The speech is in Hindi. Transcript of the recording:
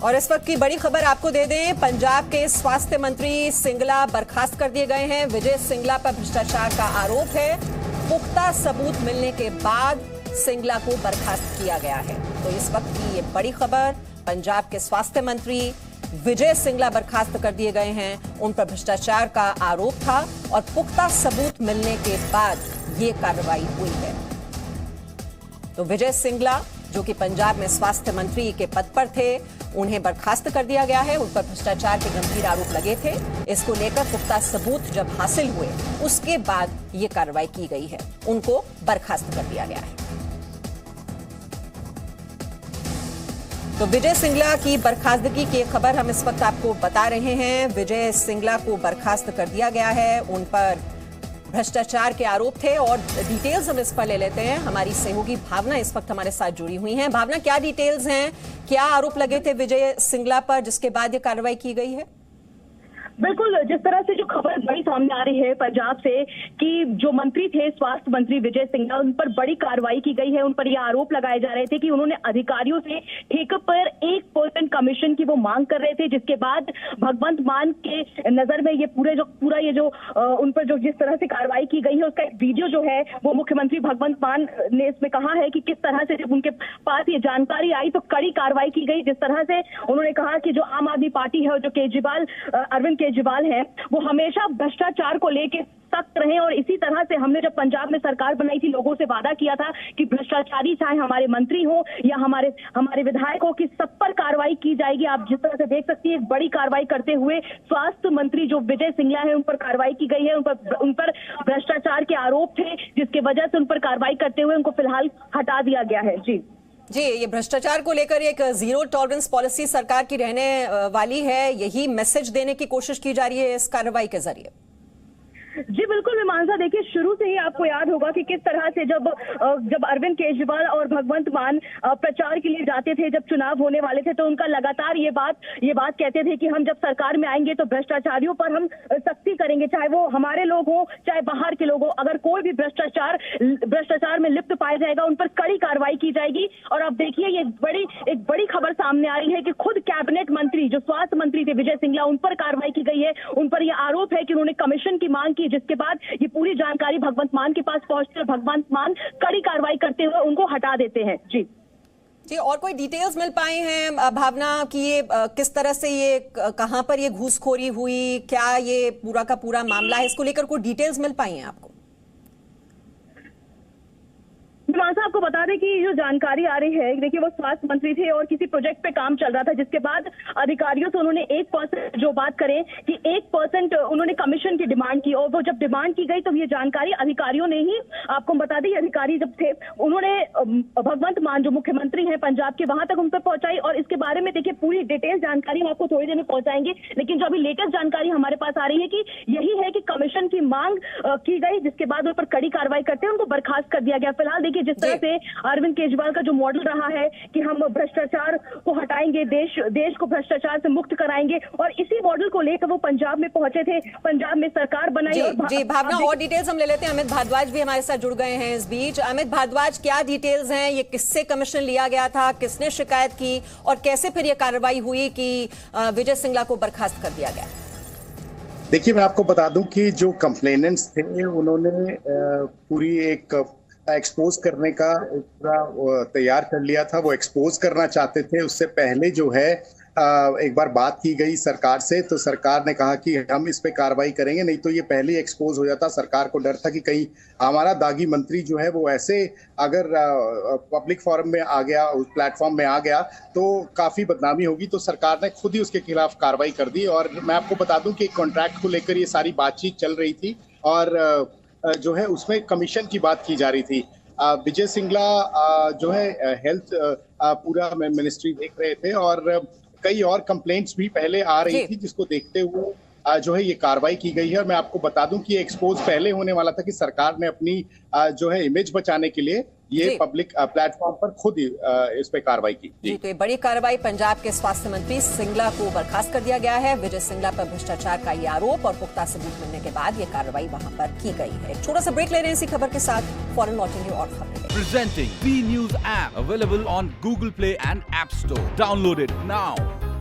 और इस वक्त की बड़ी खबर आपको दे दें, पंजाब के स्वास्थ्य मंत्री सिंगला बर्खास्त कर दिए गए हैं। विजय सिंगला पर भ्रष्टाचार का आरोप है। पुख्ता सबूत मिलने के बाद सिंगला को बर्खास्त किया गया है। तो इस वक्त की ये बड़ी खबर, पंजाब के स्वास्थ्य मंत्री विजय सिंगला बर्खास्त कर दिए गए हैं। उन पर भ्रष्टाचार का आरोप था और पुख्ता सबूत मिलने के बाद ये कार्रवाई हुई है। तो विजय सिंगला जो कि पंजाब में स्वास्थ्य मंत्री के पद पर थे, उन्हें बर्खास्त कर दिया गया है। उन पर भ्रष्टाचार के गंभीर आरोप लगे थे। इसको लेकर पुख्ता सबूत जब हासिल हुए उसके बाद ये कार्रवाई की गई है। उनको बर्खास्त कर दिया गया है। तो विजय सिंगला की बर्खास्तगी की खबर हम इस वक्त आपको बता रहे हैं। विजय सिंगला को बर्खास्त कर दिया गया है। उन पर भ्रष्टाचार के आरोप थे और डिटेल्स हम इस पर ले लेते हैं। हमारी सहयोगी भावना इस वक्त हमारे साथ जुड़ी हुई हैं। भावना, क्या डिटेल्स हैं, क्या आरोप लगे थे विजय सिंगला पर जिसके बाद ये कार्रवाई की गई है? बिल्कुल, जिस तरह से जो खबर बड़ी सामने आ रही है पंजाब से कि जो मंत्री थे स्वास्थ्य मंत्री विजय सिंगला, उन पर बड़ी कार्रवाई की गई है। उन पर यह आरोप लगाए जा रहे थे कि उन्होंने अधिकारियों से ठेके पर 1% कमीशन की वो मांग कर रहे थे, जिसके बाद भगवंत मान के नजर में ये पूरा ये जो उन पर जो जिस तरह से कार्रवाई की गई है उसका एक वीडियो जो है वो मुख्यमंत्री भगवंत मान ने इसमें कहा है कि किस तरह से जब उनके पास ये जानकारी आई तो कड़ी कार्रवाई की गई। जिस तरह से उन्होंने कहा कि जो आम आदमी पार्टी है और जो केजरीवाल अरविंद केजरीवाल है वो हमेशा भ्रष्टाचार को लेकर सख्त रहे और इसी तरह से हमने जब पंजाब में सरकार बनाई थी लोगों से वादा किया था कि भ्रष्टाचारी चाहे हमारे मंत्री हो या हमारे विधायक हो कि सब पर कार्रवाई की जाएगी। आप जिस तरह से देख सकती है एक बड़ी कार्रवाई करते हुए स्वास्थ्य मंत्री जो विजय सिंगला है उन पर कार्रवाई की गई है। उन पर भ्रष्टाचार के आरोप थे जिसकी वजह से उन पर कार्रवाई करते हुए उनको फिलहाल हटा दिया गया है। जी, ये भ्रष्टाचार को लेकर एक जीरो टॉलरेंस पॉलिसी सरकार की रहने वाली है। यही मैसेज देने की कोशिश की जा रही है इस कार्रवाई के जरिए। जी बिल्कुल मीमांसा, देखिए शुरू से ही आपको याद होगा कि किस तरह से जब अरविंद केजरीवाल और भगवंत मान प्रचार के लिए जाते थे, जब चुनाव होने वाले थे तो उनका लगातार ये बात कहते थे कि हम जब सरकार में आएंगे तो भ्रष्टाचारियों पर हम सख्ती करेंगे, चाहे वो हमारे लोग हो चाहे बाहर के लोग हो। अगर कोई भी भ्रष्टाचार में लिप्त पाया जाएगा उन पर कड़ी कार्रवाई की जाएगी। और अब देखिए ये एक बड़ी खबर सामने आ रही है कि खुद कैबिनेट मंत्री जो स्वास्थ्य मंत्री थे विजय सिंगला, उन पर कार्रवाई की गई है। उन पर यह आरोप है कि उन्होंने कमीशन की मांग की, जिसके बाद ये पूरी जानकारी भगवंत मान के पास पहुंचती है और भगवंत मान कड़ी कार्रवाई करते हुए उनको हटा देते हैं। जी, और कोई डिटेल्स मिल पाए हैं भावना कि ये किस तरह से ये कहां पर ये घूसखोरी हुई, क्या ये पूरा का पूरा मामला है, इसको लेकर कोई डिटेल्स मिल पाई हैं आपको? आपको बता दें कि जो जानकारी आ रही है, देखिए वो स्वास्थ्य मंत्री थे और किसी प्रोजेक्ट पे काम चल रहा था, जिसके बाद अधिकारियों से उन्होंने 1% जो बात करें कि 1% उन्होंने कमीशन की डिमांड की और वो जब डिमांड की गई तो ये जानकारी अधिकारियों ने ही, आपको बता दें अधिकारी जब थे उन्होंने भगवंत मान जो मुख्यमंत्री हैं पंजाब के वहां तक उन पर पहुंचाई। और इसके बारे में देखिए पूरी डिटेल जानकारी हम आपको थोड़ी देर में पहुंचाएंगे, लेकिन जो अभी लेटेस्ट जानकारी हमारे पास आ रही है कि यही है कि कमीशन की मांग की गई, जिसके बाद उन पर कड़ी कार्रवाई करते हैं उनको बर्खास्त कर दिया गया। फिलहाल देखिए जिस तरह से अरविंद केजरीवाल का जो मॉडल रहा है कि हम भ्रष्टाचार को हटाएंगे, देश को भ्रष्टाचार से मुक्त कराएंगे, और इसी मॉडल को लेकर वो पंजाब में पहुंचे थे, पंजाब में सरकार बनाई। जी भावना, और डिटेल्स हम ले लेते हैं। अमित भारद्वाज भी हमारे साथ जुड़ गए हैं इस बीच। अमित भारद्वाज, क्या डिटेल्स हैं, ये किससे कमीशन लिया गया था, किसने शिकायत की और कैसे फिर ये कार्रवाई हुई कि विजय सिंगला को बर्खास्त कर दिया गया? देखिए, मैं आपको बता दूं कि जो कंप्लेनेंट्स थे उन्होंने पूरी एक एक्सपोज करने का पूरा तैयार कर लिया था। वो एक्सपोज करना चाहते थे। उससे पहले जो है एक बार बात की गई सरकार से, तो सरकार ने कहा कि हम इस पे कार्रवाई करेंगे, नहीं तो ये पहले ही एक्सपोज हो जाता। सरकार को डर था कि कहीं हमारा दागी मंत्री जो है वो ऐसे अगर पब्लिक फोरम में आ गया, उस प्लेटफॉर्म में आ गया तो काफी बदनामी होगी। तो सरकार ने खुद ही उसके खिलाफ कार्रवाई कर दी। और मैं आपको बता दूं कि कॉन्ट्रैक्ट को लेकर ये सारी बातचीत चल रही थी और जो है उसमें कमीशन की बात की जा रही थी। विजय सिंगला जो है हेल्थ पूरा मिनिस्ट्री देख रहे थे और कई और कंप्लेंट्स भी पहले आ रही थी, जिसको देखते हुए जो है ये कार्रवाई की गई है। और मैं आपको बता दूं कि ये एक्सपोज पहले होने वाला था कि सरकार ने अपनी जो है इमेज बचाने के लिए ये पब्लिक प्लेटफॉर्म पर खुद इस पे कार्रवाई की। जी, तो ये बड़ी कार्रवाई, पंजाब के स्वास्थ्य मंत्री सिंगला को बर्खास्त कर दिया गया है। विजय सिंगला पर भ्रष्टाचार का ये आरोप और पुख्ता सबूत मिलने के बाद ये कार्रवाई वहां पर की गई है। छोटा सा ब्रेक ले रहे हैं इसी खबर के साथ, फौरन लौटेंगे और खबरें। Presenting B News app available on Google Play and App Store. Download it now.